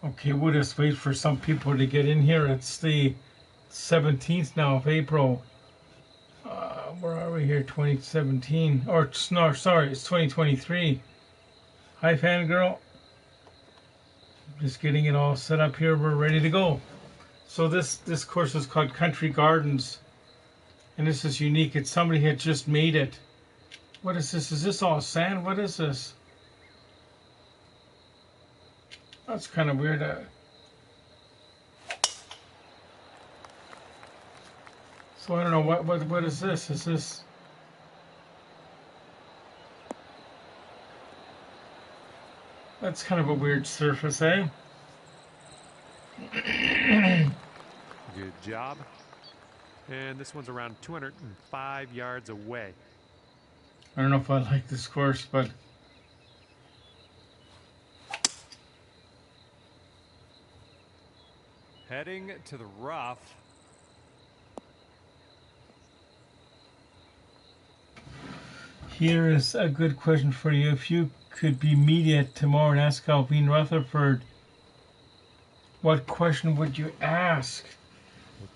Okay, we'll just wait for some people to get in here. It's the 17th now of April. Where are we here? 2017. Or, no, sorry, it's 2023. Hi, fangirl. Just getting it all set up here. We're ready to go. So this course is called Country Gardens. And this is unique. It's somebody had just made it. What is this? Is this all sand? What is this? That's kind of weird. So I don't know what is this? Is this? That's kind of a weird surface, eh? Good job. And this one's around 205 yards away. I don't know if I like this course, but Heading to the rough. here is a good question for you. If you could be media tomorrow and ask Alvin Rutherford, what question would you ask?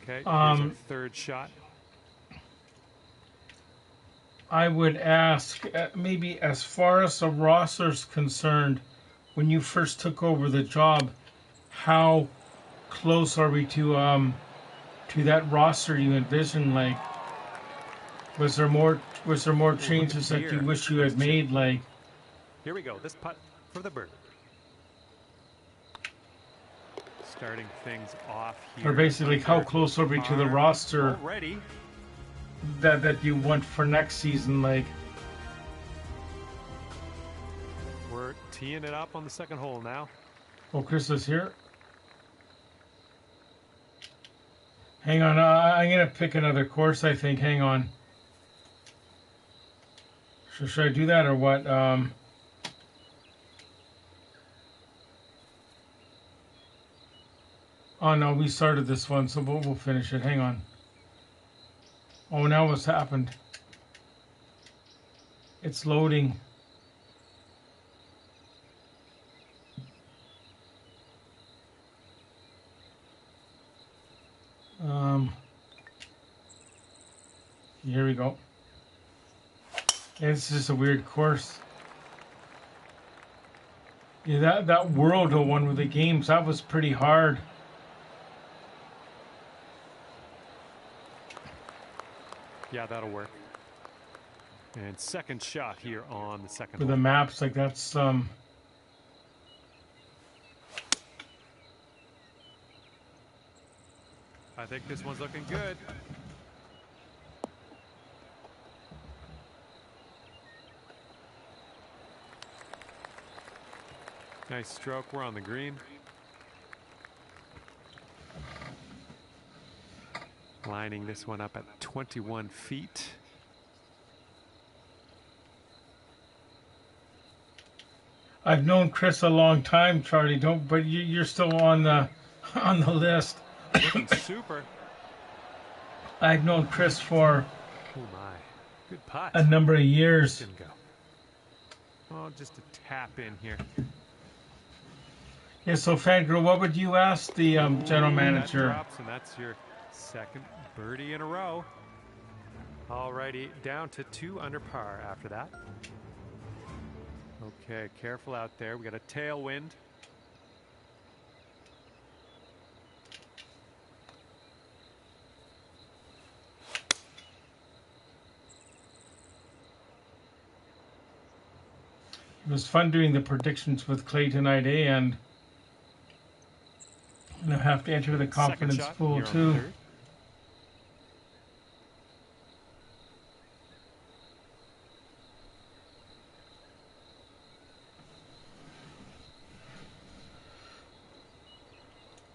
Okay, here's our third shot. I would ask, maybe as far as the roster's concerned, when you first took over the job, how close are we to that roster you envisioned? Like, was there more changes that you wish you had made? Like, here we go. This putt for the bird. Starting things off here. or basically, how close are we to the roster already that you want for next season? Like, we're teeing it up on the second hole now. oh, Chris is here. Hang on, I'm gonna pick another course. I think. Hang on. Should I do that or what? Oh no, we started this one, so we'll finish it. Hang on. Oh, now what's happened? It's loading. Here we go. Yeah, this is a weird course. Yeah, that World one with the games, that was pretty hard. Yeah, that'll work. And second shot here on the second With hole. the maps, like that's I think this one's looking good. Nice stroke. We're on the green. Lining this one up at 21 feet. I've known Chris a long time, Charlie. But you're still on the list. Looking super. I've known Chris for Oh my, good putt. a number of years. Didn't go. Oh, just a tap in here. Yeah, so Fangirl, what would you ask the general manager? That drops, and that's your second birdie in a row. Alrighty, down to 2 under par after that. Okay, careful out there. We got a tailwind. It was fun doing the predictions with Clay tonight, eh? And I have to enter the confidence pool too.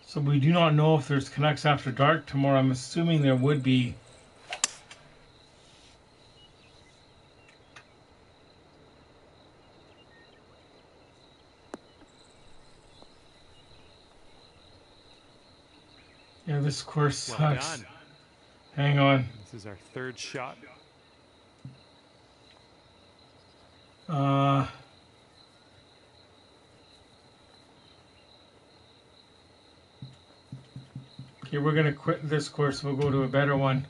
So we do not know if there's Canucks after dark tomorrow. I'm assuming there would be. Yeah, this course sucks. Done. Hang on. This is our third shot. Okay, we're gonna quit this course. We'll go to a better one.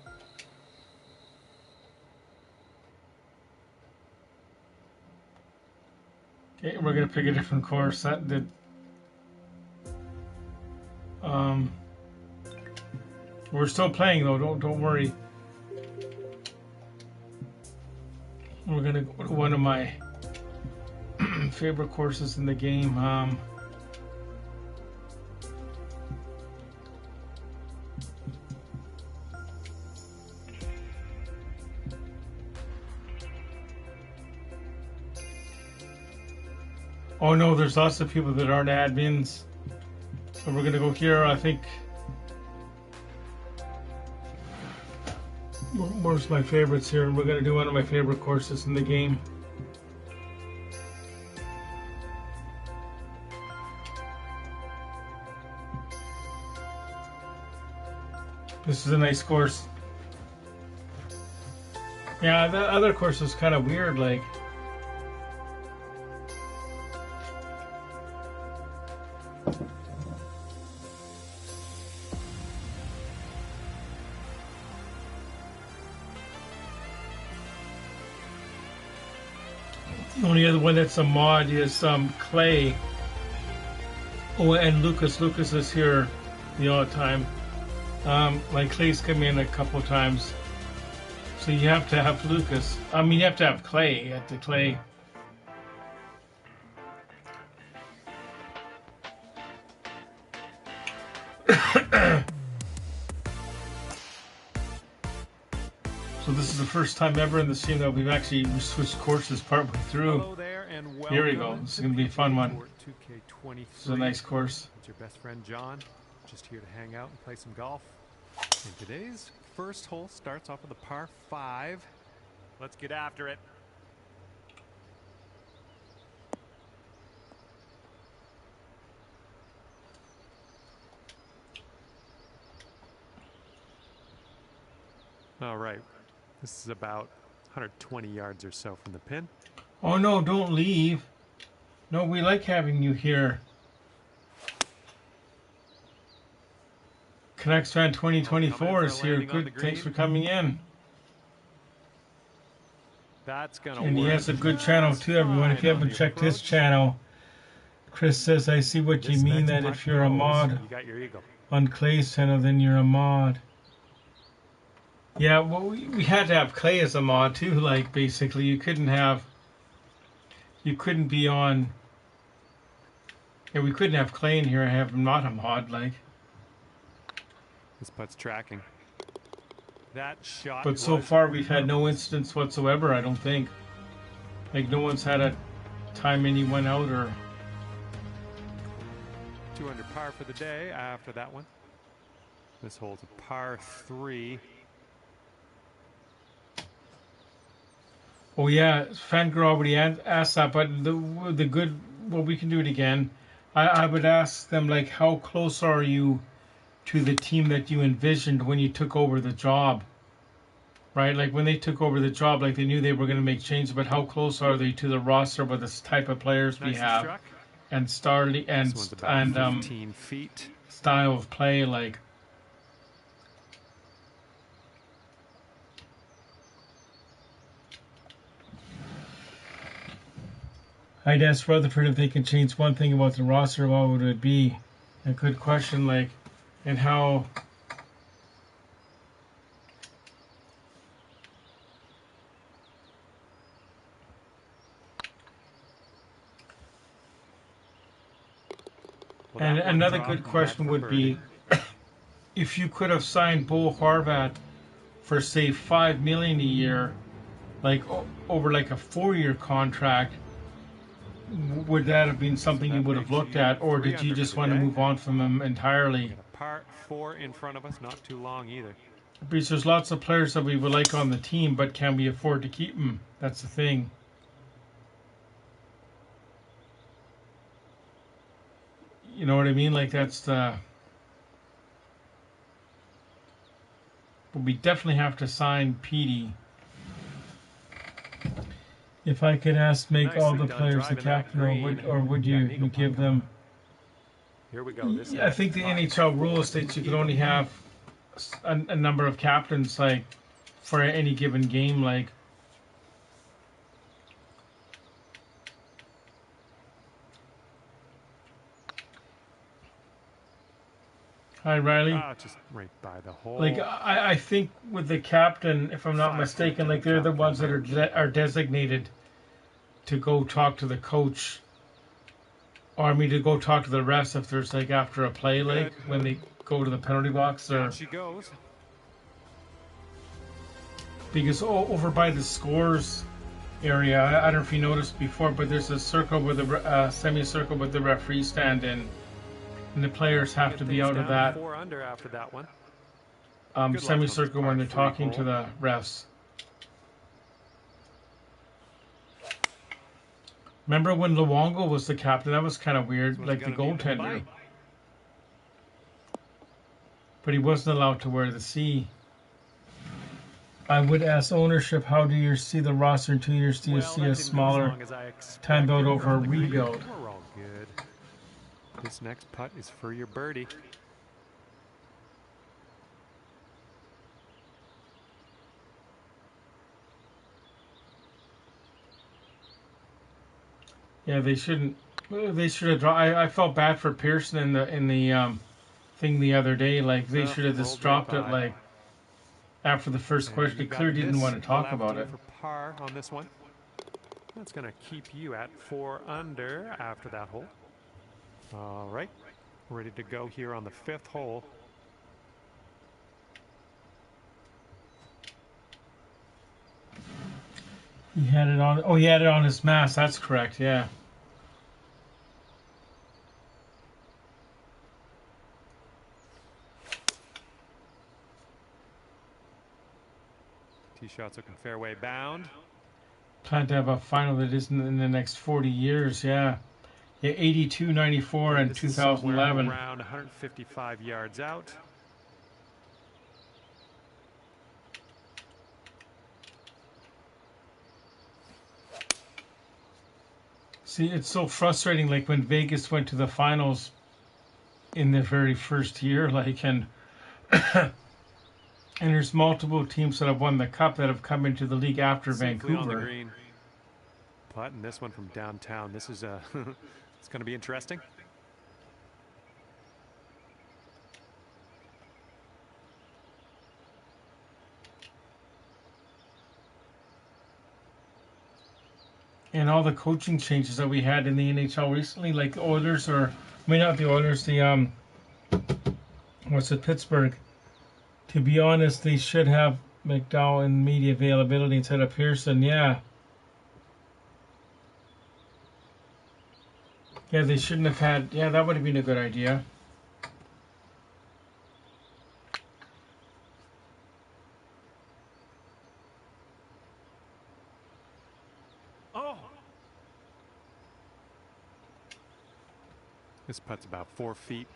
Okay, we're gonna pick a different course. That did. We're still playing though. Don't worry. We're gonna go to one of my favorite courses in the game. Oh no, there's lots of people that aren't admins. So we're gonna go here. I think. Where's my favorites here? We're gonna do one of my favorite courses in the game. This is a nice course. Yeah, the other course was kind of weird, like. The only other one that's a mod is Clay. Oh, and Lucas. Lucas is here the odd time. Like Clay's come in a couple of times. So you have to have Lucas. I mean, you have to have Clay at the Clay. So this is the first time ever in the scene that we've actually switched courses partway through. Hello there and Here we go. This is going to be a fun one. 2K23. This is a nice course. It's your best friend John, just here to hang out and play some golf. And today's first hole starts off with a par 5. Let's get after it. All right. This is about 120 yards or so from the pin. Oh no, don't leave. No, we like having you here. Canucks fan 2024 is here. Good, thanks for coming in. That's gonna And he work. has a good channel too, everyone. If you haven't checked his channel, Chris says, I see what you mean, that if you're a mod you got your eagle. on Clay's channel, then you're a mod. Yeah, well, we had to have Clay as a mod too, like, basically. You couldn't be on... Yeah, we couldn't have Clay in here and have him not a mod, like. This putt's tracking. That shot. But so far, we've had no incidents whatsoever, I don't think. Like, no one's had a time anyone out or... 2 under par for the day after that one. This hole's a par 3. Oh yeah, Fangirl already asked that, but the good, well, we can do it again. I would ask them, like, how close are you to the team that you envisioned when you took over the job? Right, like when they took over the job, like they knew they were going to make changes, but how close are they to the roster with this type of players we have, struck. And Starly and 15 feet. Style of play, like. I'd ask Rutherford if they can change one thing about the roster, what would it be? A good question, like, and how... Well, and another good question would be, if you could have signed Bo Horvat for, say, $5 million a year, like, over like a 4-year contract, would that have been something you would have looked at, or did you just want to move on from him entirely? A par 4 in front of us, not too long either. Because there's lots of players that we would like on the team, but can we afford to keep them? That's the thing. You know what I mean? Like, that's the... But we definitely have to sign Petey. If I could ask, make all the players the captain, or would you give them? Here we go. This I think the NHL rule states you can only have a number of captains, like, for any given game, like. Hi, Riley. Just right by the hole. Like, I think with the captain, if I'm not mistaken, like, they're the ones that are designated to go talk to the coach, or I mean to go talk to the refs if there's, like, after a play, like when they go to the penalty box. Or Down she goes. Because over by the scores area, I don't know if you noticed before, but there's a circle with a semicircle with the referee stand in, and the players have to be out of that 4 under after that one. semicircle when they're talking to the refs. Remember when Luongo was the captain? That was kind of weird, like the goaltender. But he wasn't allowed to wear the C. I would ask ownership, how do you see the roster in 2 years? Do you see a smaller time build over a rebuild? We're all good. This next putt is for your birdie. Yeah, they shouldn't. They should have dropped. I felt bad for Pearson in the thing the other day. Like they should have just dropped it like after the first question. They clearly didn't want to talk about it. For par on this one. That's going to keep you at 4 under after that hole. All right, ready to go here on the 5th hole. He had it on. Oh, he had it on his mask. That's correct. Yeah. Tee shots looking fairway bound. Plan to have a final that isn't in the next 40 years. Yeah. Yeah, 82, 94, and 2011. Around 155 yards out. See, it's so frustrating. Like when Vegas went to the finals in their very first year, like and there's multiple teams that have won the cup that have come into the league after Vancouver. On the green. Putting this one from downtown. This is it's going to be interesting. And all the coaching changes that we had in the NHL recently, like the Oilers, or I mean not the Oilers, the Pittsburgh. To be honest, they should have McDowell in media availability instead of Pearson. Yeah. Yeah, they shouldn't have had. Yeah, that would have been a good idea. Oh! This putt's about 4 feet.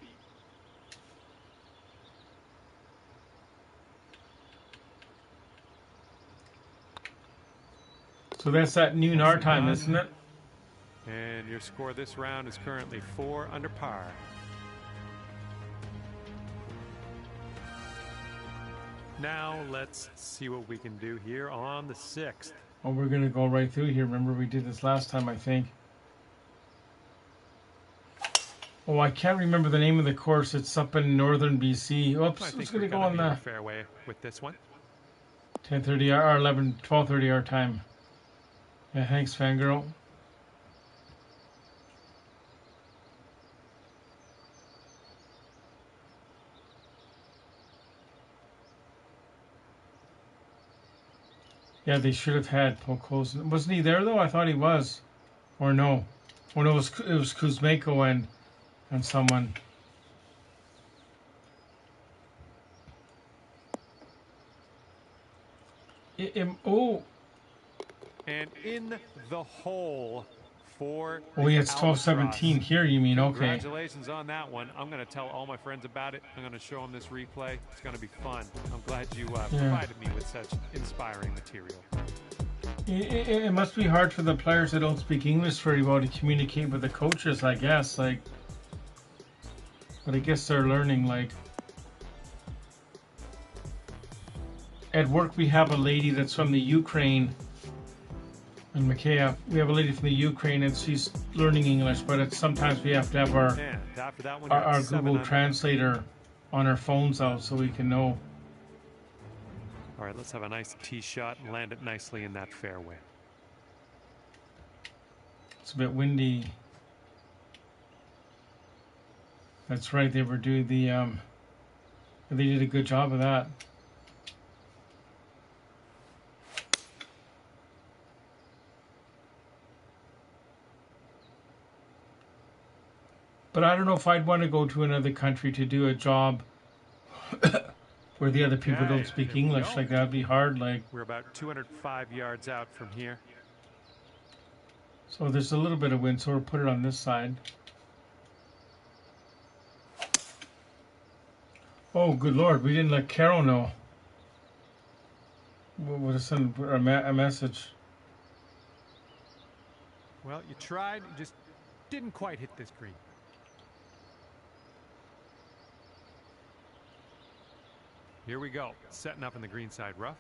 So that's at noon our time, isn't it? And your score this round is currently 4 under par. Now let's see what we can do here on the 6th. Oh, we're going to go right through here. Remember we did this last time, I think. Oh, I can't remember the name of the course. It's up in northern BC. Oops, it's going to go on the fairway with this one. 10:30 or 12:30 our time. Yeah, thanks, Fangirl. Yeah, they should have had Poco's. Wasn't he there though? I thought he was, or no? Or no, it was Kuzmenko and someone. Oh. And in the hole for. Oh, yeah, it's 12:17 here. You mean okay? Congratulations on that one. I'm going to tell all my friends about it. I'm going to show them this replay. It's going to be fun. I'm glad you provided me with such inspiring material. It must be hard for the players that don't speak English very well to communicate with the coaches, I guess. Like, But I guess they're learning, like, at work we have a lady that's from the Ukraine, in Mikheyev. We have a lady from the Ukraine and she's learning English, but it's, sometimes we have to have And after that one, our Google Translator on our phones out so we can know. All right, let's have a nice tee shot and land it nicely in that fairway. It's a bit windy. That's right, they were doing the, they did a good job of that. But I don't know if I'd want to go to another country to do a job where the other people don't speak English. Like, that'd be hard. Like, we're about 205 yards out from here. So there's a little bit of wind, so we'll put it on this side. Oh, good Lord, we didn't let Carol know. We'll just send a message. Well, you tried, you just didn't quite hit this green. Here we go, setting up in the green side rough.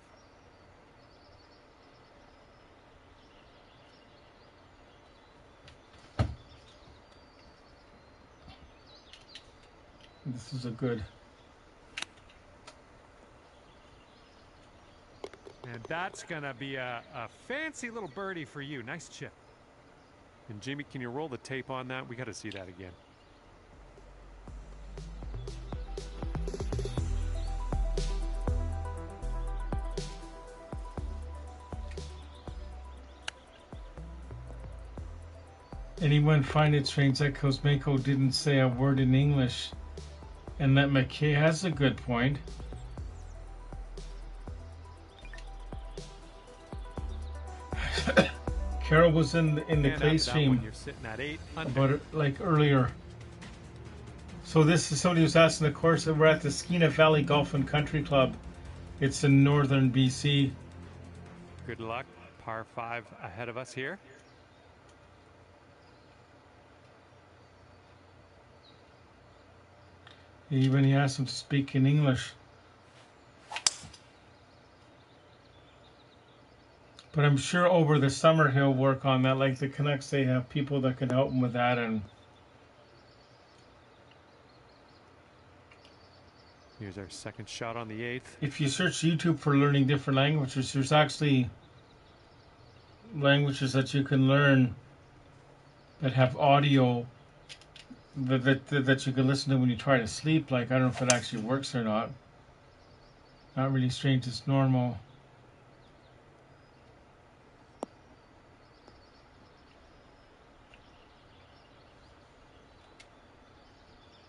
This is a good. And that's gonna be a fancy little birdie for you. Nice chip. And Jimmy, can you roll the tape on that? We got to see that again. Anyone find it strange that Kosmenko didn't say a word in English? And that McKay has a good point. Carol was in the clay stream about it, like earlier. So this is somebody who's asking the course. We're at the Skeena Valley Golf and Country Club. It's in northern BC. Good luck. Par 5 ahead of us here. Even he asked him to speak in English. But I'm sure over the summer he'll work on that. Like the Canucks, they have people that can help him with that. And here's our second shot on the 8th. If you search YouTube for learning different languages, there's actually languages that you can learn that have audio that you can listen to when you try to sleep. Like, I don't know if it actually works or not. Not really strange, it's normal.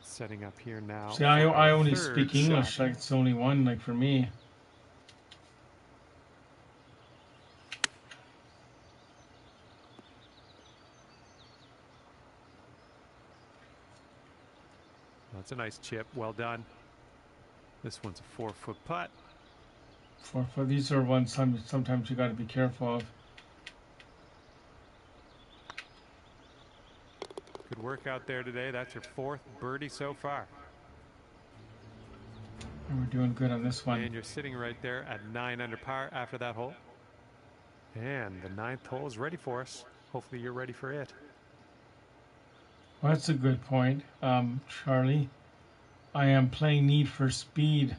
Setting up here now. See, I only speak English. Like, it's only one, like, for me. That's a nice chip. Well done. This one's a 4-foot putt. 4 foot. These are ones sometimes you got to be careful of. Good work out there today. That's your 4th birdie so far. And we're doing good on this one. And you're sitting right there at 9 under par after that hole. And the 9th hole is ready for us. Hopefully you're ready for it. Well, that's a good point, Charlie. I am playing Need for Speed.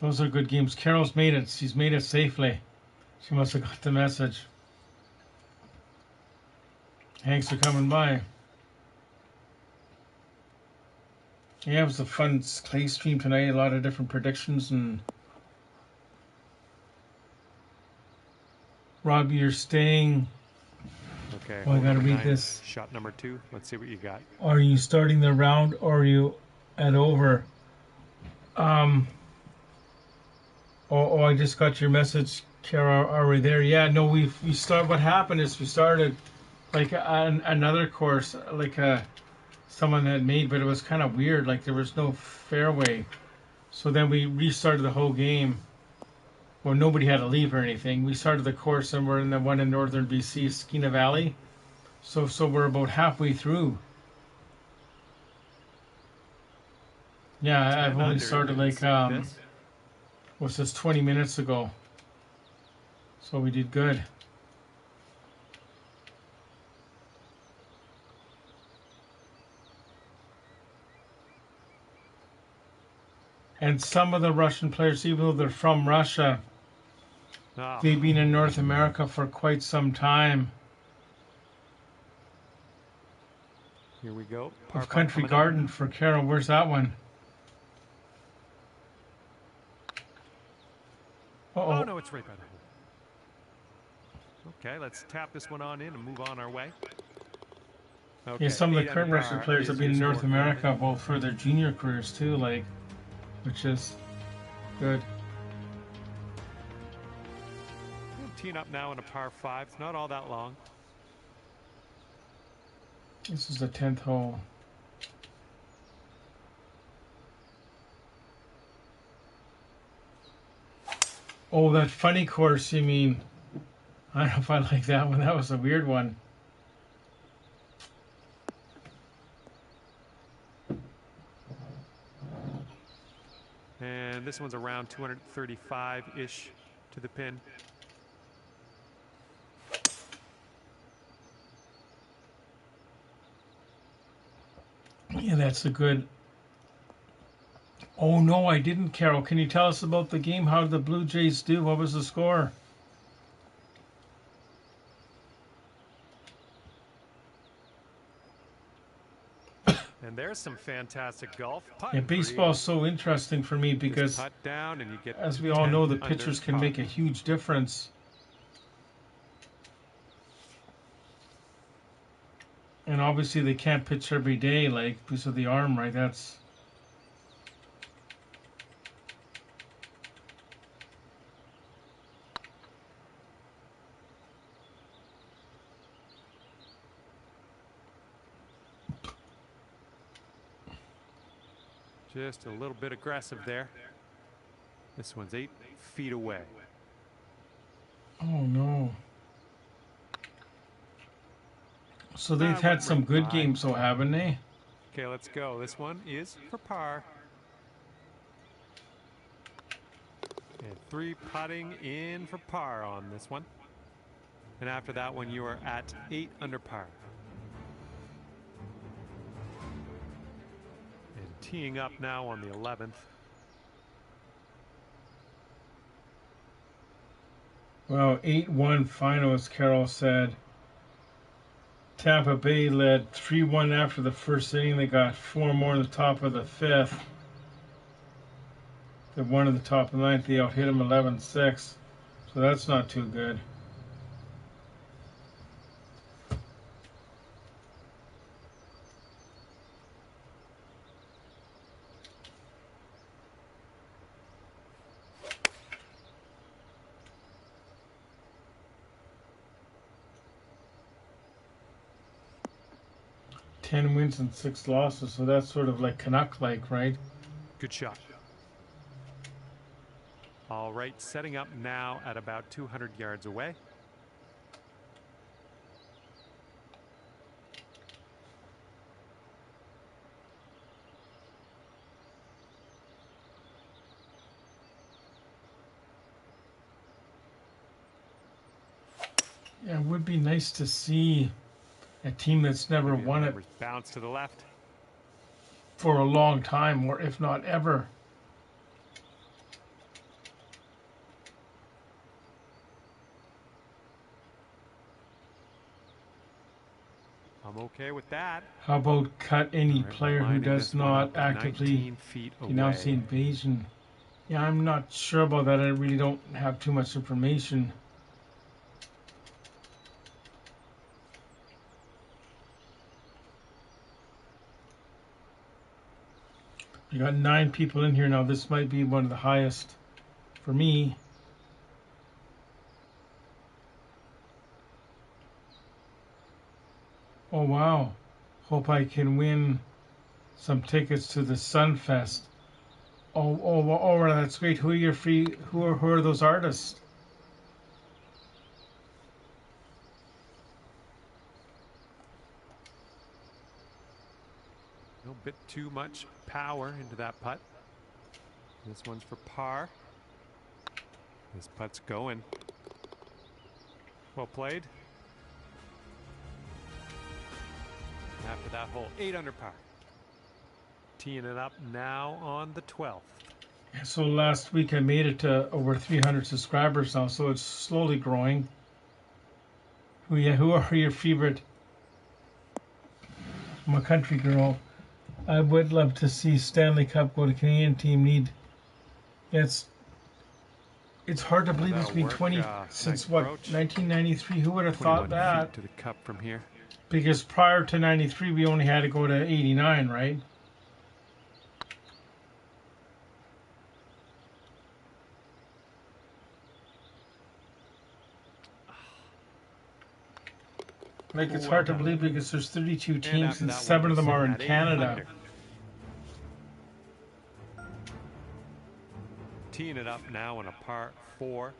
Those are good games. Carol's made it. She's made it safely. She must have got the message. Thanks for coming by. Yeah, it was a fun clay stream tonight. A lot of different predictions. And Rob, you're staying. Okay. Oh, I gotta read this. Shot number 2. Let's see what you got. Are you starting the round or are you at over? Oh, I just got your message, Kara. Are we there? Yeah, no, we start. What happened is we started like another course, like someone had made, but it was kind of weird. Like there was no fairway, so then we restarted the whole game. Well, nobody had to leave or anything. We started the course and we're in the one in northern BC, Skeena Valley. So we're about halfway through. Yeah, I've 10 only under started didn't like suit this. what's this, 20 minutes ago. So we did good. And some of the Russian players, even though they're from Russia, Oh, they've been in North America for quite some time. here we go. Par Of putt Country coming up. Garden for Carol. Where's that one? Oh, Uh-oh. no, it's right by the hole. Okay, let's tap this one on in and move on our way. Yeah, Okay, some of the 8 under current Russian par players have is been your in North score currently. America both for their junior careers too, like, which is good. Teeing up now in a par 5. It's not all that long. This is the 10th hole. Oh, that funny course, you mean? I don't know if I like that one. That was a weird one. And this one's around 235-ish to the pin. Yeah, that's a good. Oh no, I didn't, Carol. Can you tell us about the game? How did the Blue Jays do? What was the score? And there's some fantastic golf. Yeah, Putting baseball is so interesting for me just because, putt down and you get as to we all 10 know, the under pitchers can par. make a huge difference. And obviously, they can't pitch every day, like because of the arm, right? That's. Just a little bit aggressive there. This one's 8 feet away. Oh no. So they've Went had some right good by. games, though, haven't they? Okay, let's go. This one is for par. And 3 putting in for par on this one. And after that one, you are at 8 under par. And teeing up now on the 11th. Well, 8-1 final, as Carol said. Tampa Bay led 3-1 after the first inning. They got 4 more in the top of the 5th. They won in the top of the 9th. They out hit them 11-6. So that's not too good. Ten wins and 6 losses, so that's sort of like Canuck-like, right? Good shot. All right, setting up now at about 200 yards away. Yeah, it would be nice to see a team that's never Maybe won it bounce to the left. for a long time, or if not ever. I'm okay with that. How about cut any Right, player who lining does this one not up actively 19 feet denounce the away. invasion? Yeah, I'm not sure about that. I really don't have too much information. You got 9 people in here now. This might be one of the highest for me. Oh wow. Hope I can win some tickets to the Sunfest. Oh, that's great. Who are your free? Who are those artists? No bit too much power into that putt. This one's for par. This putt's going. Well played. After that hole, 8 under par. Teeing it up now on the 12th. So last week I made it to over 300 subscribers now, so it's slowly growing. Who are your favorite? I'm a country girl. I would love to see Stanley Cup go to Canadian team. It's hard to believe it's been 20 since what, 1993. Who would have thought that? To the cup from here. Because prior to 93 we only had to go to 89, right? Like, it's hard to believe because there's 32 teams and 7 of them are in Canada. Teeing it up now on a par 4.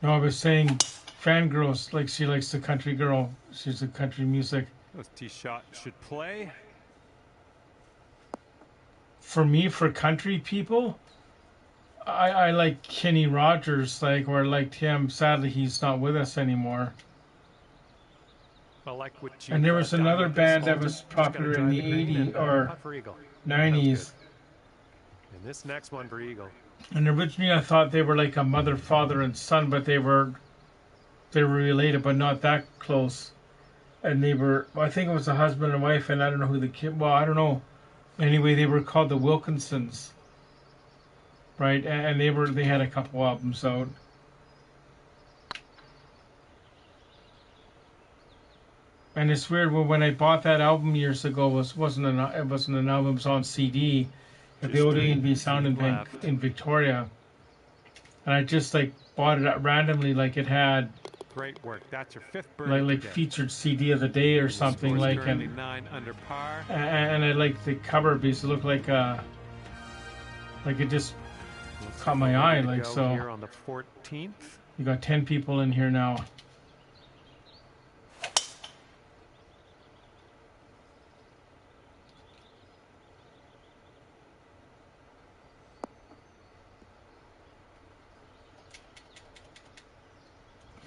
No, I was saying fangirls, like she likes the country girl. She's a country music. This tee shot should play. For me, for country people, I like Kenny Rogers, like, or I liked him. Sadly, he's not with us anymore. Well, like and there was another band that was popular in the 80s or 90s. And this next one for Eagle. And originally I thought they were like a mother, father, and son, but they were related, but not that close. And they were, I think it was a husband and wife, and I don't know who the kid, well, I don't know. Anyway, they were called the Wilkinsons, right? And they had a couple albums out. And it's weird. Well, when I bought that album years ago, it wasn't an album. It was on CD at the old A&B Sound in Victoria, and I just like bought it randomly, like it had. Great work. That's your 5th birdie. Like featured CD of the day or something, like, and 9 under par. And I liked the cover because it looked like it just caught my eye, like so. Here on the 14th. You got 10 people in here now.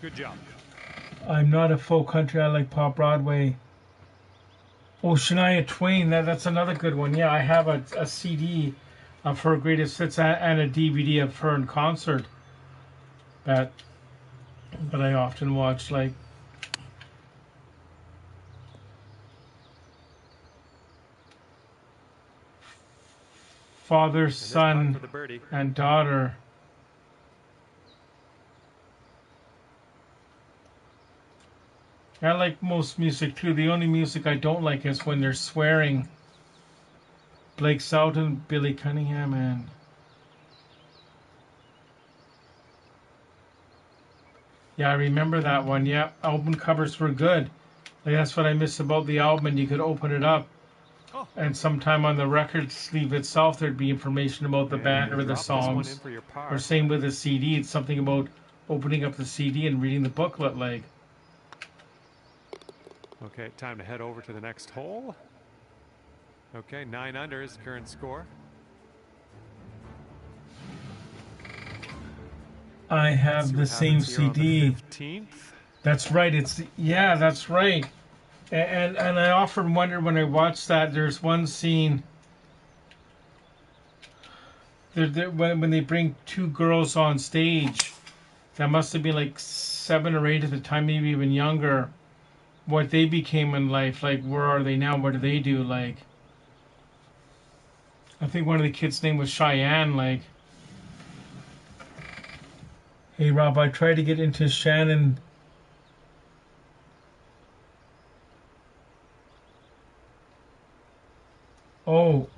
Good job. I'm not a folk country. I like pop Broadway. Oh, Shania Twain. That's another good one. Yeah, I have a CD of her greatest hits and a DVD of her in concert that I often watch. Like, father, son, and daughter. I like most music too. The only music I don't like is when they're swearing. Blake Shelton, Billy Cunningham, and yeah, I remember that one. Yeah, album covers were good. Like, that's what I miss about the album. And you could open it up, and sometime on the record sleeve itself, there'd be information about the band or the songs. Or same with the CD. It's something about opening up the CD and reading the booklet, like. Okay, time to head over to the next hole. Okay, 9 under is current score. I have the same CD. That's right. That's right. And I often wonder when I watch that. There's one scene. When they bring 2 girls on stage, that must have been like 7 or 8 at the time, maybe even younger. What they became in life, like, where are they now? What do they do? Like, I think one of the kids' name was Cheyenne. Like, hey Rob, I tried to get into Shannon. Oh,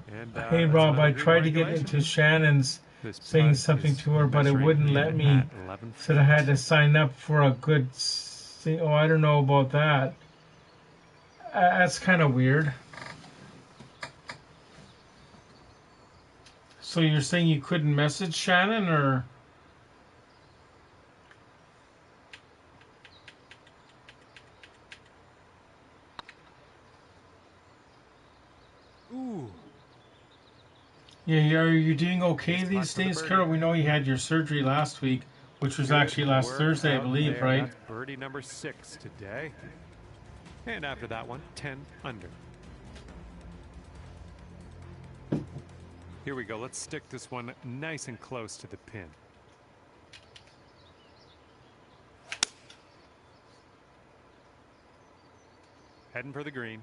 hey Rob, I tried to get into Shannon's, saying something to her, but it wouldn't let me. Said I had to sign up for a good. Oh, I don't know about that. That's kind of weird. So you're saying you couldn't message Shannon, or? Yeah, are you doing okay Nice putt these for the days, birdie. Carol? We know you had your surgery last week, which was Good actually last work Thursday, I out believe, there. right? That's birdie number 6 today. And after that one, 10 under. Here we go. Let's stick this one nice and close to the pin. Heading for the green.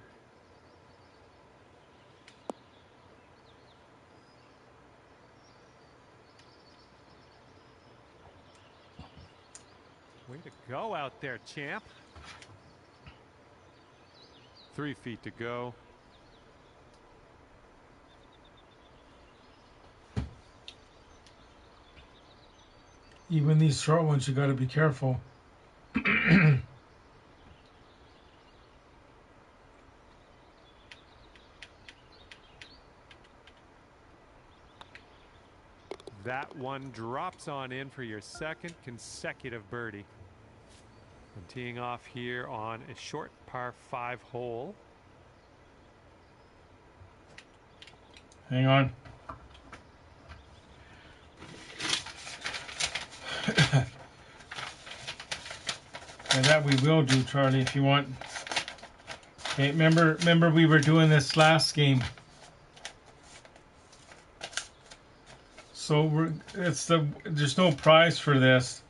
Way to go out there, champ. 3 feet to go. Even these short ones, you got to be careful. That one drops on in for your second consecutive birdie. I'm teeing off here on a short par 5 hole. Hang on. And that we will do, Charlie, if you want. Okay, remember we were doing this last game. So there's no prize for this,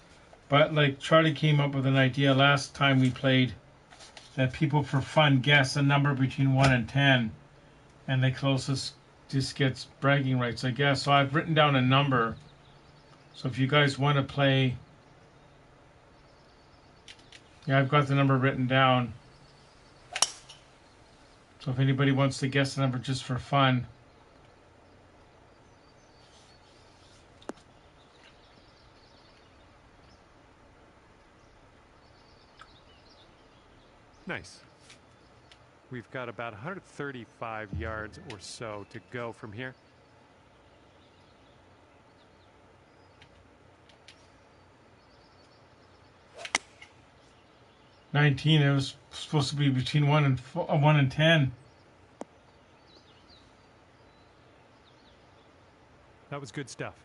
but like Charlie came up with an idea last time we played that people for fun guess a number between 1 and 10, and the closest just gets bragging rights, I guess. So I've written down a number. So if you guys want to play, yeah, I've got the number written down. So if anybody wants to guess the number just for fun. Nice. We've got about 135 yards or so to go from here. $19. It was supposed to be between 1 and 10. That was good stuff.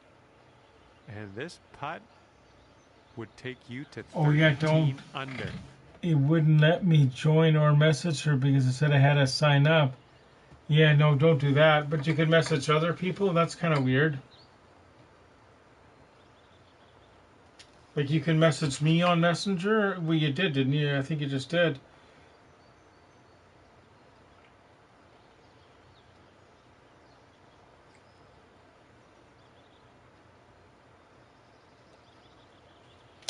And this putt would take you to 13 Oh yeah, don't. under. It wouldn't let me join or message her because it said I had to sign up. Yeah, no, don't do that. But you can message other people. That's kind of weird. Like you can message me on Messenger. Well, you did, didn't you? I think you just did.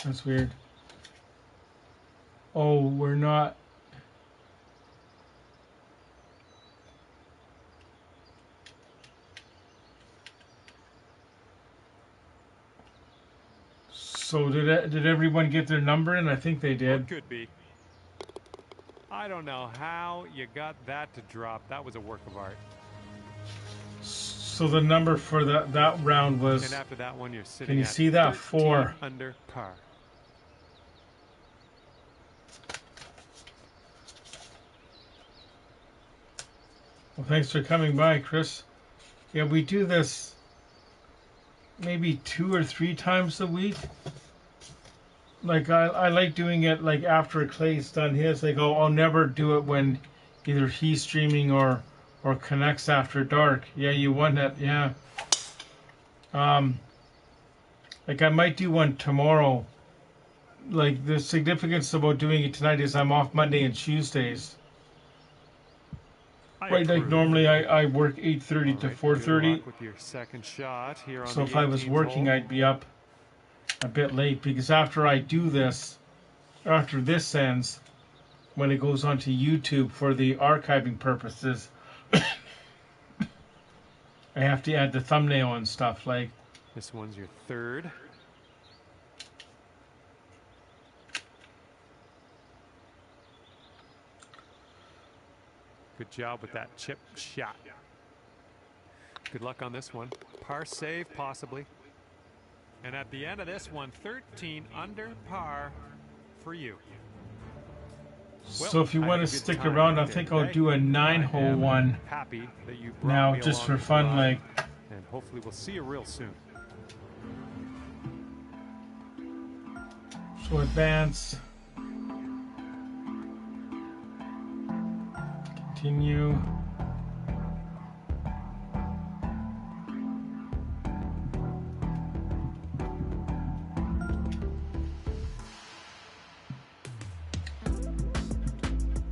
That's weird. Oh, we're not. So did everyone get their number in? I think they did. Could be. I don't know how you got that to drop. That was a work of art. So the number for that round was. And after that one, you're sitting. Can you at see that? 4 under par. Well, thanks for coming by, Chris. Yeah, we do this maybe 2 or 3 times a week. Like I like doing it like after Clay's done his. Like I'll never do it when either he's streaming or Canucks after dark. Yeah, you won that. Yeah. Like I might do one tomorrow. Like the significance about doing it tonight is I'm off Monday and Tuesdays. Right, like normally I work 8:30 to 4:30. With your second shot here on So if I was working, I'd be up a bit late because after I do this, after this ends, when it goes onto YouTube for the archiving purposes, I have to add the thumbnail and stuff. Like this one's your third. Good job with that chip shot. Good luck on this one. Par save, possibly. And at the end of this one, 13 under par for you. So if you want to stick around, I think I'll do a 9-hole one Happy that you now just for fun. Like and hopefully we'll see you real soon. So advance. Continue.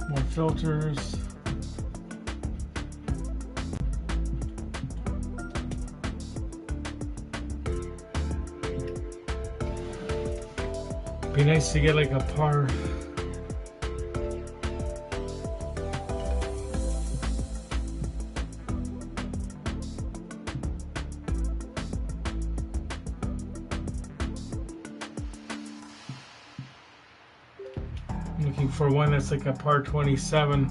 More filters. Be nice to get like a par. I'm looking for one that's like a par 27.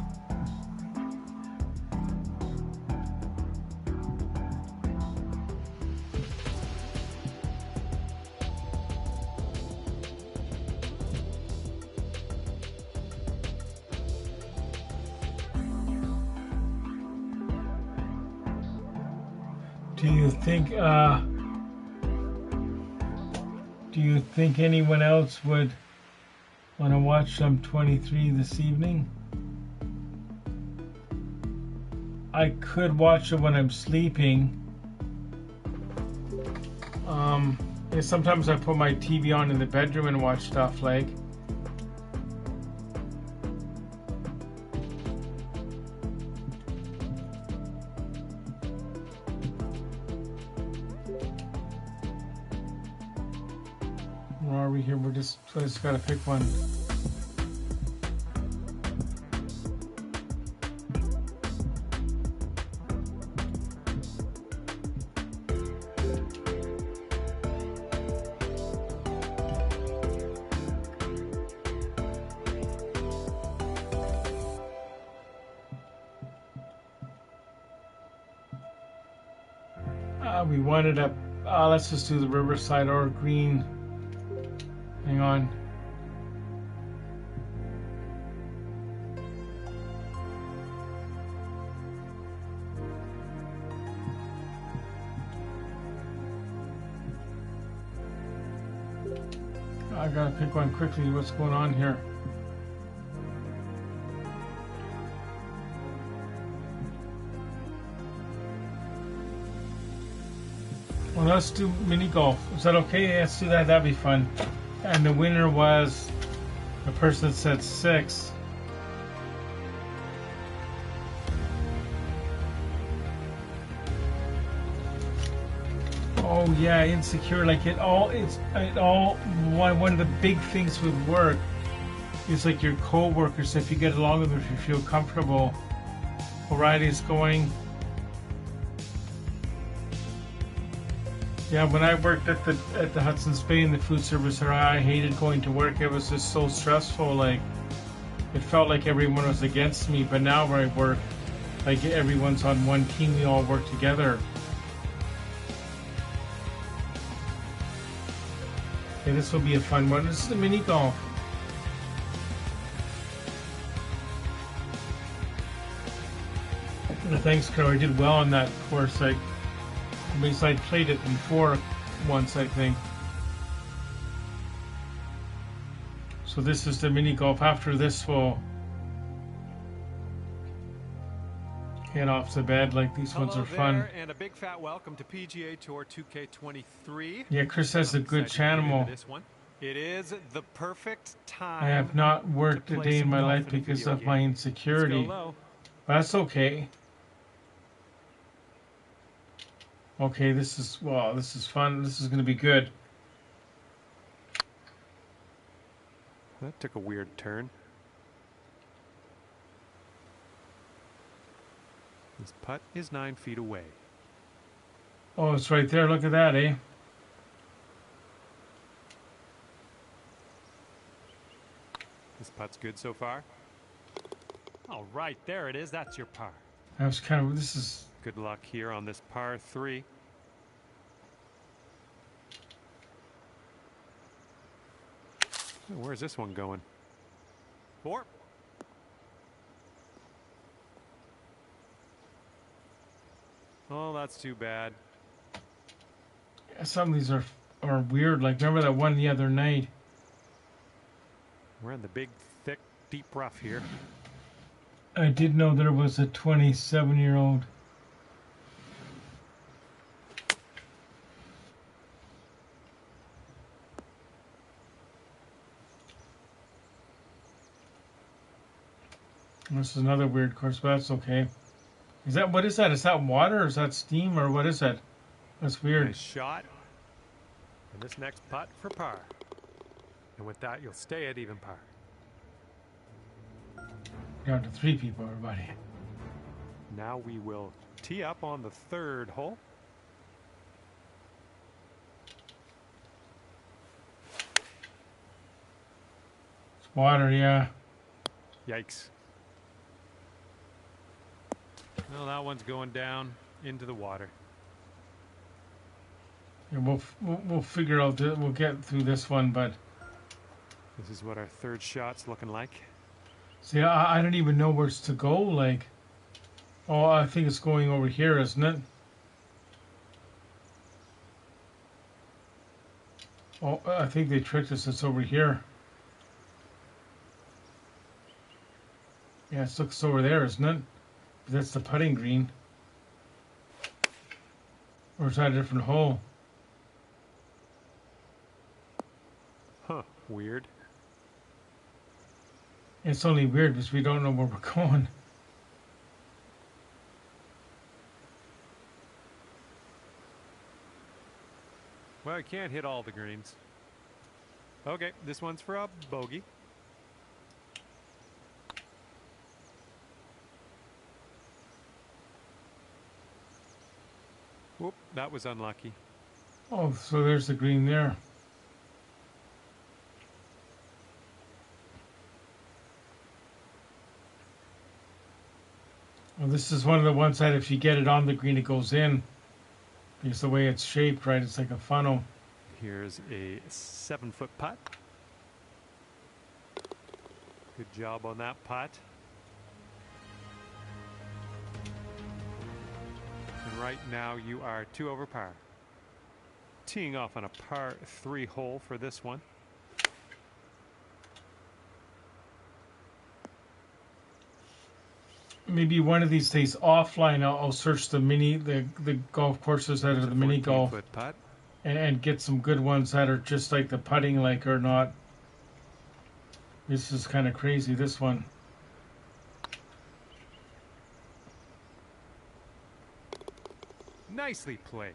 Do you think anyone else would want to watch some 23 this evening? I could watch it when I'm sleeping. Yeah, sometimes I put my TV on in the bedroom and watch stuff like. Where are we here? I just gotta pick one. We wanted up. Let's just do the Riverside or green. Hang on. I gotta pick one quickly. What's going on here? Well, let's do mini golf. Is that okay? Let's do that. That'd be fun. And the winner was the person that said 6. Oh yeah, insecure. Like one of the big things with work is like your co-workers. If you get along with them, if you feel comfortable. O'Reilly's going. Yeah, when I worked at the Hudson's Bay in the food service area, I hated going to work. It was just so stressful. Like, it felt like everyone was against me. But now where I work, like everyone's on one team. We all work together. Okay, this will be a fun one. This is the mini golf. Thanks, Carol. I did well on that course. At least I played it before once, I think. So this is the mini golf. After this, we'll head off to bed. Like, these ones are fun. And a big fat welcome to PGA Tour 2K23. Yeah, Chris has a good channel. This one. It is the perfect time. I have not worked a day in my life because of my insecurity. But that's okay. Okay, this is fun. This is going to be good. That took a weird turn. This putt is 9 feet away. Oh, it's right there. Look at that, eh? This putt's good so far. All right, there it is. That's your par. I was kind of, this is... Good luck here on this par 3. Where's this one going? 4. Oh, that's too bad. Some of these are weird. Like, remember that one the other night? We're in the big, thick, deep rough here. I did know there was a 27-year-old. This is another weird course, but that's okay. What is that? Is that water or is that steam or what is that? That's weird. Nice shot. And this next putt for par. And with that, you'll stay at even par. Down to 3 people, everybody. Now we will tee up on the 3rd hole. It's water, yeah. Yikes. Well, that one's going down into the water. Yeah, we'll figure out. We'll get through this one, but This is what our 3rd shot's looking like. see, I don't even know where it's to go. Like, oh, I think it's going over here, isn't it? Oh, I think they tricked us. It's over here. Yeah, it looks over there, isn't it? That's the putting green. Or is that a different hole? Huh, weird. It's only weird because we don't know where we're going. Well, I can't hit all the greens. Okay, this one's for a bogey. Whoop, that was unlucky. Oh, so there's the green there. Well, this is one of the ones that if you get it on the green, it goes in. Because the way it's shaped, right? It's like a funnel. Here's a 7-foot putt. Good job on that putt. And right now you are 2 over par. Teeing off on a par 3 hole for this one. Maybe one of these days offline, I'll search the golf courses that are the mini golf putt. and get some good ones that are just like the putting, like or not. This is kind of crazy. This one. Nicely played.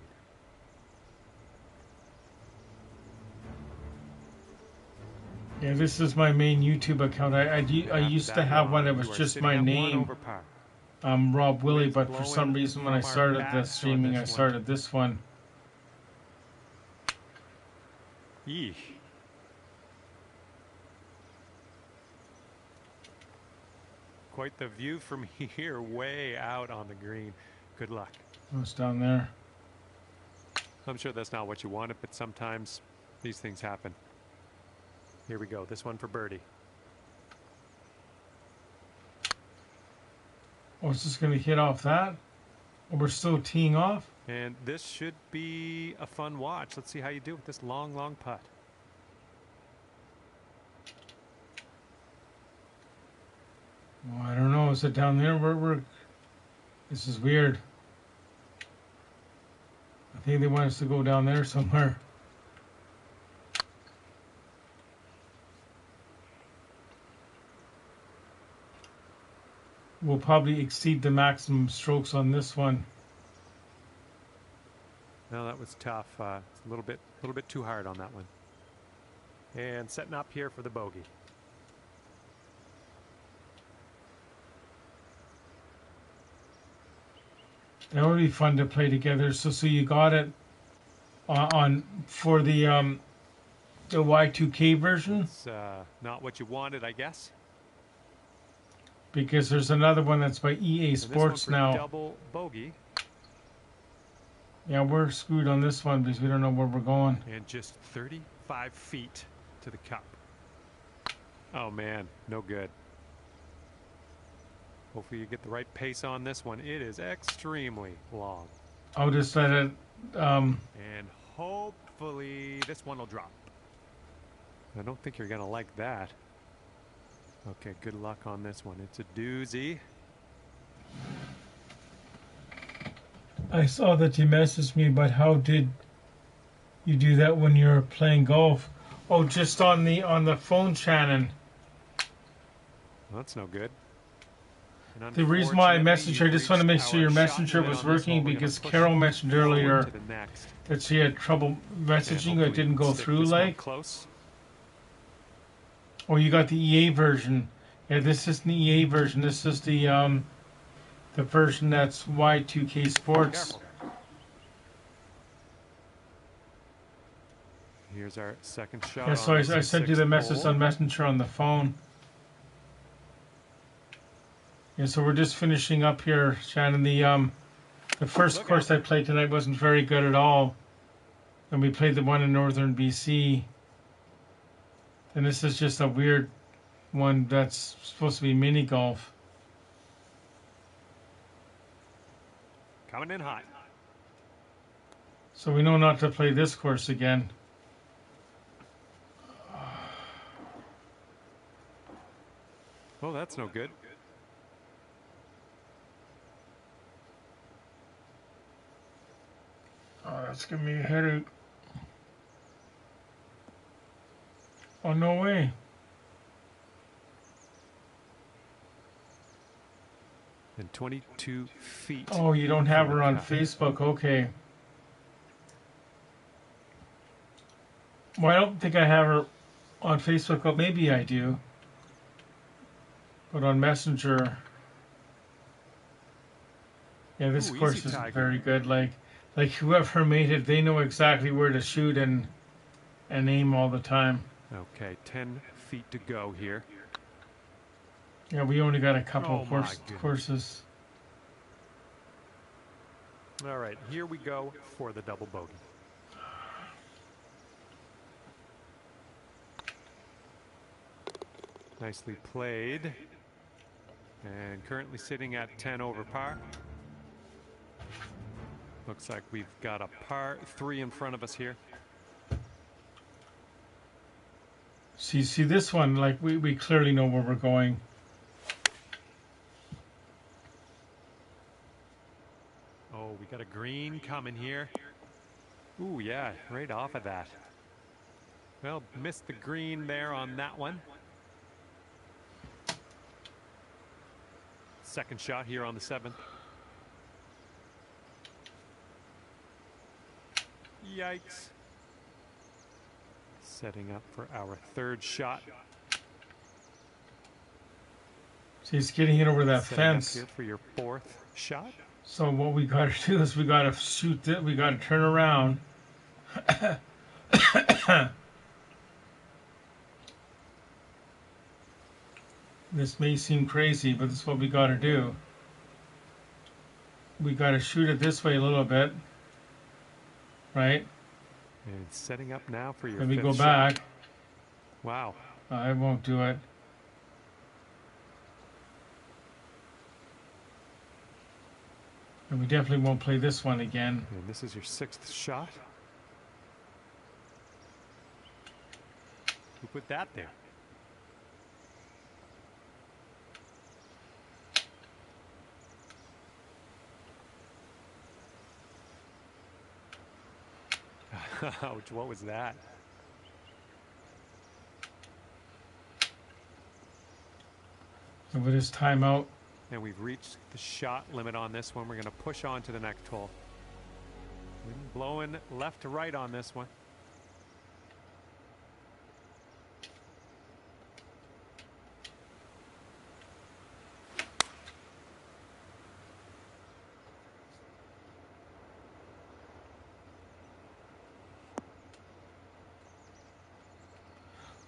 Yeah, this is my main YouTube account. I used to have one that was just my name, Rob Willie, but for some reason when I started the streaming, I started this one. Yeesh. Quite the view from here, way out on the green. Good luck. What's down there? I'm sure that's not what you wanted, but sometimes these things happen. Here we go. This one for birdie. Oh, is this going to hit off that? Oh, we're still teeing off? And this should be a fun watch. Let's see how you do with this long, long putt. Oh, I don't know. Is it down there? This is weird. I think they want us to go down there somewhere. We'll probably exceed the maximum strokes on this one. No, that was tough. It's a little bit too hard on that one. And setting up here for the bogey. That would be fun to play together. So you got it on for the Y2K version? It's not what you wanted, I guess. Because there's another one that's by EA Sports now. Double bogey. Yeah, we're screwed on this one because we don't know where we're going. And just 35 feet to the cup. Oh man, no good. Hopefully you get the right pace on this one. It is extremely long. I'll just let it. And hopefully this one will drop. I don't think you're going to like that. Okay, good luck on this one. It's a doozy. I saw that you messaged me, but how did you do that when you're playing golf? Oh, just on the phone, Shannon. Well, that's no good. The reason why I messaged her, I just want to make sure your messenger was working, because Carol mentioned earlier that she had trouble messaging, it didn't go through, like. Close. Oh, you got the EA version. Yeah, this isn't the EA version. This is the version that's Y2K Sports. Careful. Here's our second shot. Yeah, so I sent you the message on Messenger on the phone. Yeah, so we're just finishing up here, Shannon. The first course I played tonight wasn't very good at all, and we played the one in northern BC. And this is just a weird one that's supposed to be mini golf. Coming in hot. So we know not to play this course again. Oh, that's no good. Oh, that's giving me a headache. Oh, no way. And 22 feet. Oh, you don't have her on Facebook. Okay. Well, I don't think I have her on Facebook, but maybe I do. But on Messenger, yeah, this course is very good. Like whoever made it, they know exactly where to shoot and aim all the time. Okay, 10 feet to go here. Yeah, we only got a couple courses. All right, here we go for the double bogey. Nicely played. And currently sitting at 10 over par. Looks like we've got a par 3 in front of us here. See this one, like we clearly know where we're going. Oh, we got a green coming here. Ooh, yeah, right off of that. Well, missed the green there on that one. Second shot here on the 7th. Yikes. Setting up for our third shot. See, he's getting it over that fence. Here for your fourth shot. So what we got to do is we got to shoot it. We got to turn around. This may seem crazy, but this is what we got to do. We got to shoot it this way a little bit, right? And setting up now for your Then we fifth go shot. back. Wow. I won't do it. And we definitely won't play this one again. And this is your sixth shot. Who put that there? Ouch, what was that? So with his timeout. And we've reached the shot limit on this one. We're going to push on to the next hole. Wind blowing left to right on this one.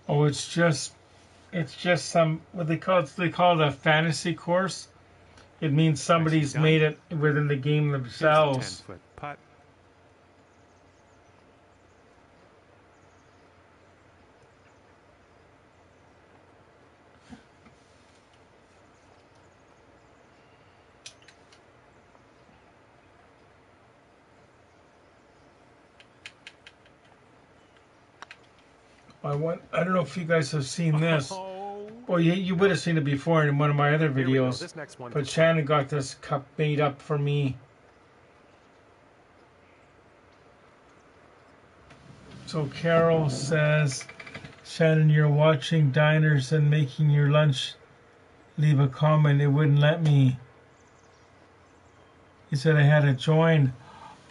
Oh, it's just some what they call it a fantasy course. It means somebody's made it within the game themselves. 10-foot putt. I don't know if you guys have seen this. Oh, Well, you would have seen it before in one of my other here we go. videos. This next one. But Shannon got this cup made up for me. So Carol says, Shannon, you're watching diners and making your lunch. Leave a comment. It wouldn't let me. He said I had to join.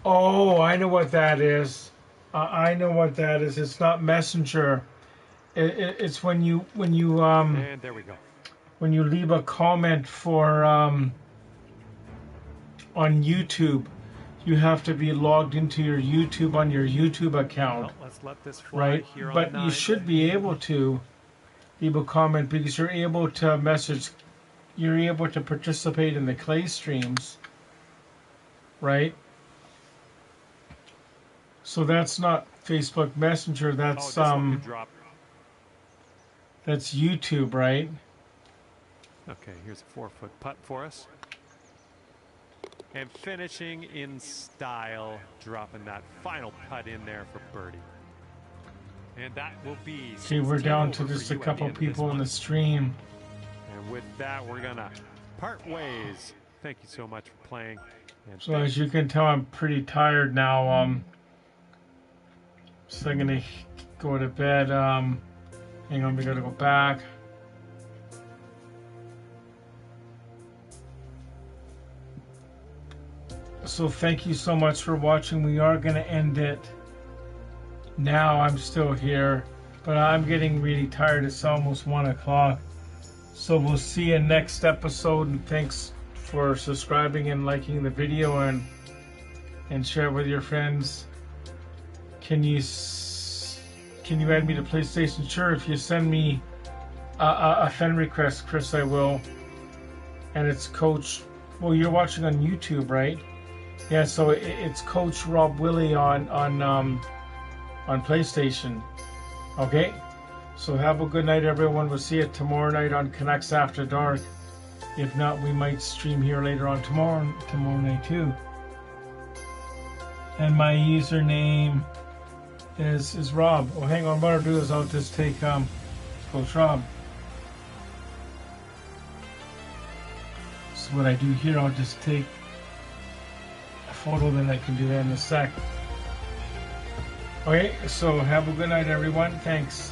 Oh, I know what that is. I know what that is. It's not Messenger. It's when you And there we go. when you leave a comment for on YouTube. You have to be logged into your YouTube on your YouTube account. Well, let's let this fly Right? here on But 9. you should be able to leave a comment because you're able to message, you're able to participate in the clay streams, right? So that's not Facebook Messenger, Oh, that's this one could drop. that's YouTube, right? Okay, here's a 4-foot putt for us. And finishing in style, dropping that final putt in there for birdie. And that will be... See, we're 16 down to over just for a you at couple the end of this people in one. the stream. And with that, we're going to part ways. Thank you so much for playing. And So as you can tell, I'm pretty tired now. So I'm gonna go to bed. Hang on, we gotta go back. So thank you so much for watching. We are gonna end it now. I'm still here, but I'm getting really tired. It's almost 1 o'clock. So we'll see you next episode, and thanks for subscribing and liking the video and share it with your friends. Can you add me to PlayStation? Sure, if you send me a friend request, Chris, I will. And it's Coach. Well, you're watching on YouTube, right? Yeah. So it's Coach Rob Willie on PlayStation. Okay. So have a good night, everyone. We'll see you tomorrow night on Canucks After Dark. If not, we might stream here later on tomorrow night too. And my username is Rob. Oh, hang on. What I'll do is I'll just take Coach Rob. So what I do here, I'll just take a photo, then I can do that in a sec. Okay, so have a good night, everyone. Thanks.